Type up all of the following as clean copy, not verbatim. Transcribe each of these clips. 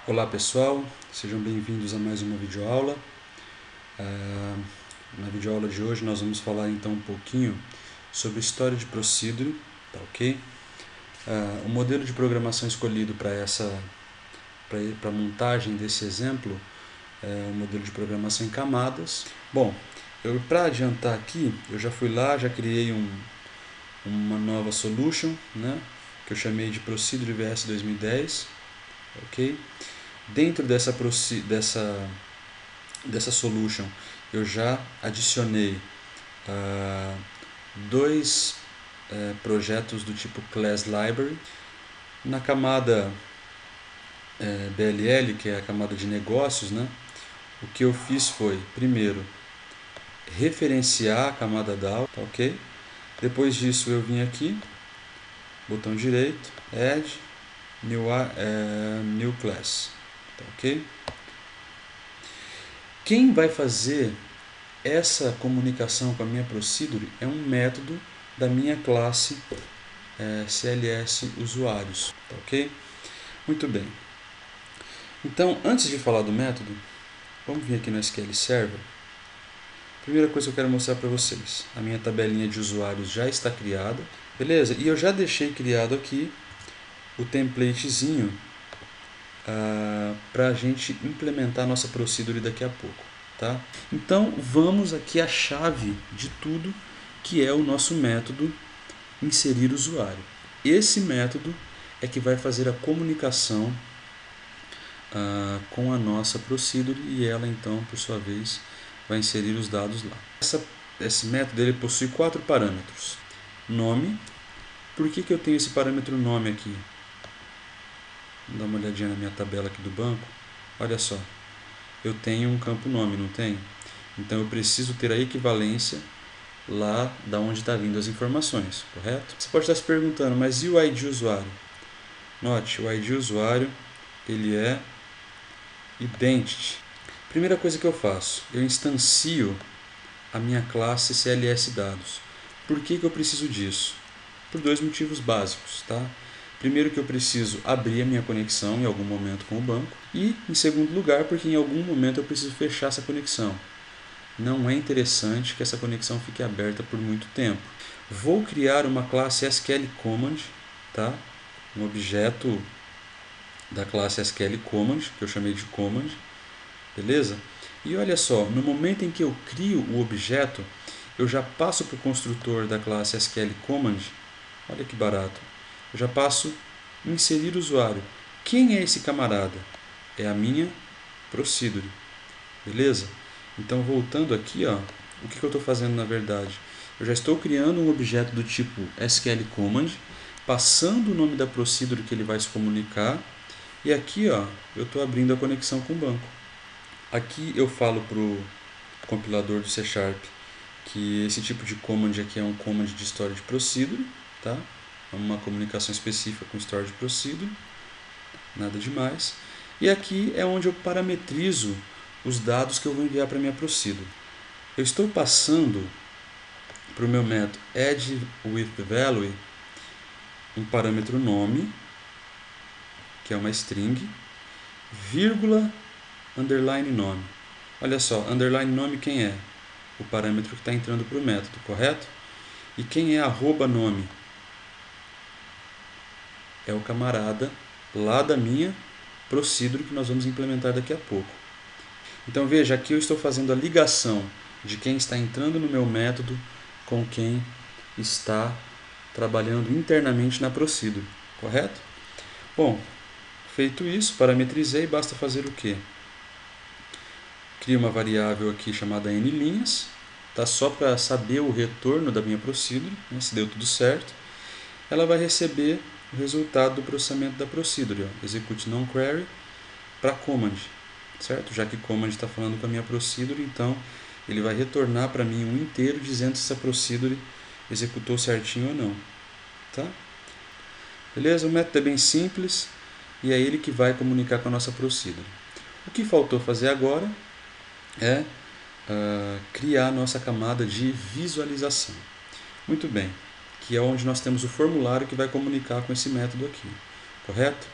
Olá pessoal, sejam bem-vindos a mais uma videoaula. Na videoaula de hoje nós vamos falar então um pouquinho sobre história de Procedure, tá ok? O modelo de programação escolhido para a montagem desse exemplo é o modelo de programação em camadas. Bom, para adiantar aqui, eu já fui lá, já criei uma nova solution, né, que eu chamei de Procedure VS 2010, ok? Dentro dessa solution eu já adicionei dois projetos do tipo Class Library. Na camada BLL, que é a camada de negócios, né, o que eu fiz foi, primeiro, referenciar a camada DAO, tá, ok? Depois disso eu vim aqui, botão direito, Add, New Class, tá, ok? Quem vai fazer essa comunicação com a minha Procedure é um método da minha classe CLS usuários, tá, ok? Muito bem. Então, antes de falar do método, vamos vir aqui no SQL Server. Primeira coisa que eu quero mostrar para vocês, a minha tabelinha de usuários já está criada, beleza? E eu já deixei criado aqui o templatezinho para a gente implementar a nossa Procedure daqui a pouco, tá? Então vamos aqui à chave de tudo, que é o nosso método inserir usuário. Esse método é que vai fazer a comunicação com a nossa Procedure e ela então, por sua vez, vai inserir os dados lá. Esse método ele possui 4 parâmetros. Nome. Por que eu tenho esse parâmetro nome aqui? Vou dar uma olhadinha na minha tabela aqui do banco. Olha só, eu tenho um campo nome, não tem? Então eu preciso ter a equivalência lá da onde está vindo as informações, correto? Você pode estar se perguntando, mas e o ID usuário? Note, o ID usuário ele é identity. Primeira coisa que eu faço, eu instancio a minha classe CLS dados. Por que eu preciso disso? Por dois motivos básicos, tá? Primeiro, que eu preciso abrir a minha conexão em algum momento com o banco. E, em segundo lugar, porque em algum momento eu preciso fechar essa conexão. Não é interessante que essa conexão fique aberta por muito tempo. Vou criar uma classe SQL Command, tá? Um objeto da classe SQL Command, que eu chamei de Command, beleza? E olha só, no momento em que eu crio o objeto, eu já passo para o construtor da classe SQL Command, olha que barato, eu já passo inserir usuário. Quem é esse camarada? É a minha Procedure, beleza? Então voltando aqui, ó, o que eu estou fazendo na verdade? Eu já estou criando um objeto do tipo SQL Command, passando o nome da Procedure que ele vai se comunicar, e aqui, ó, eu estou abrindo a conexão com o banco. Aqui eu falo para o compilador do C# que esse tipo de command aqui é um command de storage procedure, tá? É uma comunicação específica com storage procedure, nada demais. E aqui é onde eu parametrizo os dados que eu vou enviar para a minha procedure. Eu estou passando para o meu método addWithValue um parâmetro nome, que é uma string, vírgula, underline nome. Olha só, underline nome quem é? O parâmetro que está entrando para o método, correto? E quem é arroba nome? É o camarada lá da minha Procedure que nós vamos implementar daqui a pouco. Então veja, aqui eu estou fazendo a ligação de quem está entrando no meu método com quem está trabalhando internamente na Procedure, correto? Bom, feito isso, parametrizei, basta fazer o quê? Crio uma variável aqui chamada nlinhas, tá? Só para saber o retorno da minha Procedure, né, se deu tudo certo. Ela vai receber o resultado do processamento da Procedure, ó, execute non-query para command, certo? Já que command está falando com a minha Procedure, então ele vai retornar para mim um inteiro dizendo se essa Procedure executou certinho ou não, tá? Beleza? O método é bem simples e é ele que vai comunicar com a nossa Procedure. O que faltou fazer agora é criar a nossa camada de visualização. Muito bem, que é onde nós temos o formulário que vai comunicar com esse método aqui, correto?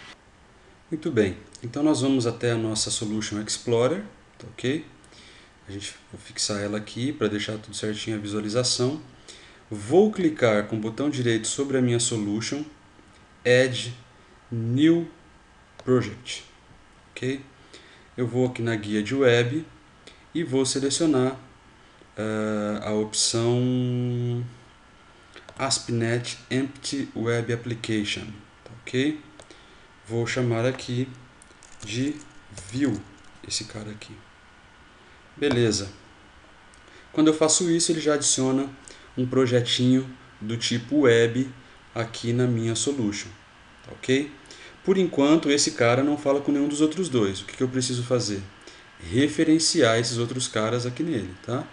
Muito bem, então nós vamos até a nossa Solution Explorer, tá ok? Vou fixar ela aqui para deixar tudo certinho a visualização. Vou clicar com o botão direito sobre a minha Solution, Add New Project, ok? Eu vou aqui na guia de web e vou selecionar a opção ASP.NET Empty Web Application, tá ok? Vou chamar aqui de View, esse cara aqui. Beleza. Quando eu faço isso, ele já adiciona um projetinho do tipo web aqui na minha solution, tá ok? Por enquanto, esse cara não fala com nenhum dos outros dois. O que eu preciso fazer? Referenciar esses outros caras aqui nele, tá?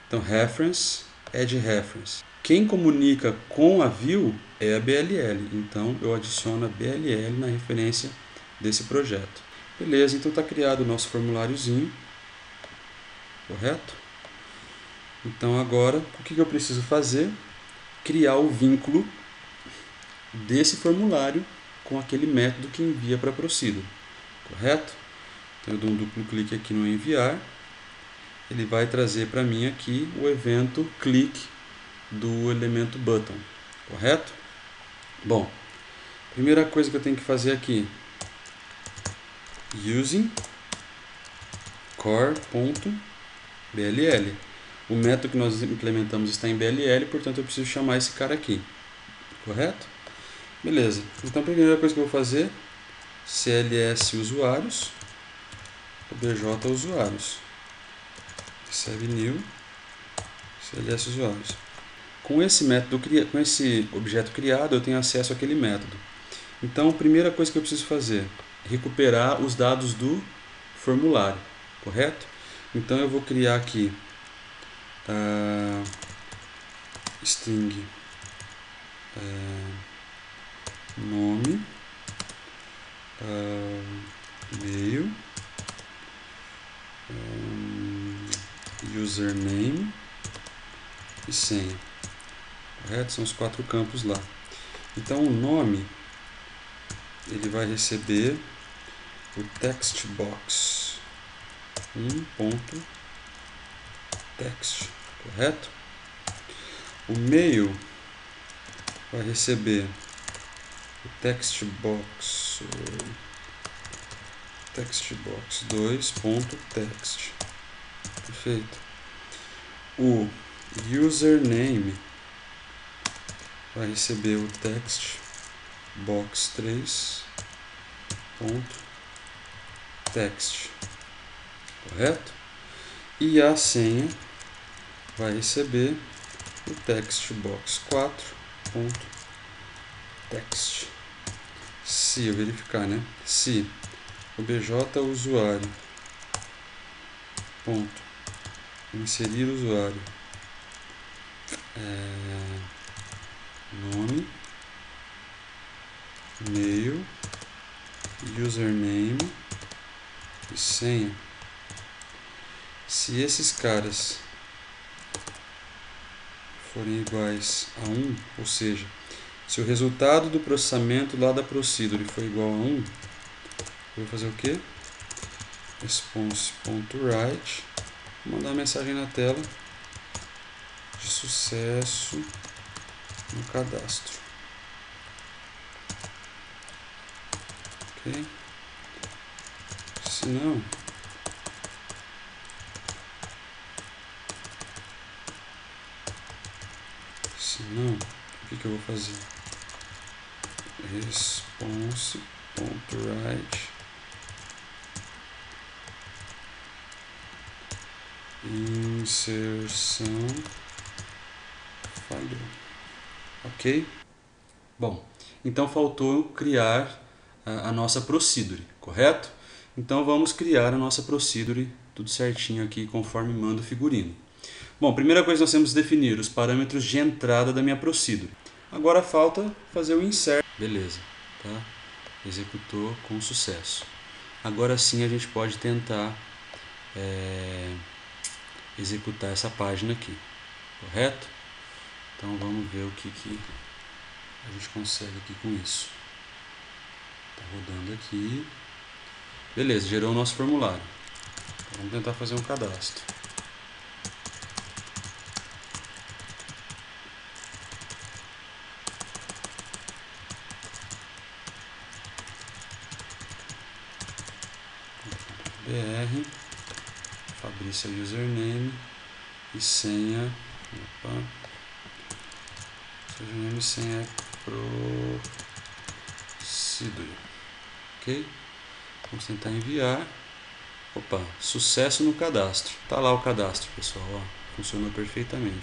Então, reference, add reference. Quem comunica com a view é a BLL, então eu adiciono a BLL na referência desse projeto. Beleza, então está criado o nosso formuláriozinho, correto? Então agora, o que eu preciso fazer? Criar o vínculo desse formulário com aquele método que envia para a Procedure, correto? Então eu dou um duplo clique aqui no enviar, ele vai trazer para mim aqui o evento click do elemento button, correto? Bom, primeira coisa que eu tenho que fazer aqui, using core.bll. O método que nós implementamos está em BLL, portanto eu preciso chamar esse cara aqui, correto? Beleza, então a primeira coisa que eu vou fazer, cls usuários, obj usuários, recebe new, cls usuários. Com esse método, com esse objeto criado, eu tenho acesso àquele método. Então, a primeira coisa que eu preciso fazer, recuperar os dados do formulário, correto? Então, eu vou criar aqui string nome, e-mail, username e senha, correto? São os 4 campos lá. Então, o nome, ele vai receber o text box 1.text, correto? O mail vai receber o text box 2.text, perfeito. O username vai receber o text box 3.text, correto? E a senha vai receber o text box 4.text. Se eu verificar, né? Se obj usuário ponto inserir usuário nome, e-mail, username e senha. Se esses caras forem iguais a 1, ou seja, se o resultado do processamento lá da Procedure for igual a 1, eu vou fazer o quê? Response.write, mandar uma mensagem na tela de sucesso no cadastro. Ok? Se não, o que eu vou fazer? Response.write inserção falhou. Ok? Bom, então faltou criar a nossa Procedure, correto? Então vamos criar a nossa Procedure, tudo certinho aqui, conforme manda o figurino. Bom, primeira coisa nós temos que definir os parâmetros de entrada da minha Procedure. Agora falta fazer o insert. Beleza, tá? Executou com sucesso. Agora sim a gente pode tentar executar essa página aqui, correto? Então vamos ver o que a gente consegue aqui com isso. Tá rodando aqui. Beleza, gerou o nosso formulário. Vamos tentar fazer um cadastro. BR, Fabrício username e senha. Opa. Username e senha procedure. Ok? Vamos tentar enviar. Opa, sucesso no cadastro. Tá lá o cadastro, pessoal. Ó, funcionou perfeitamente.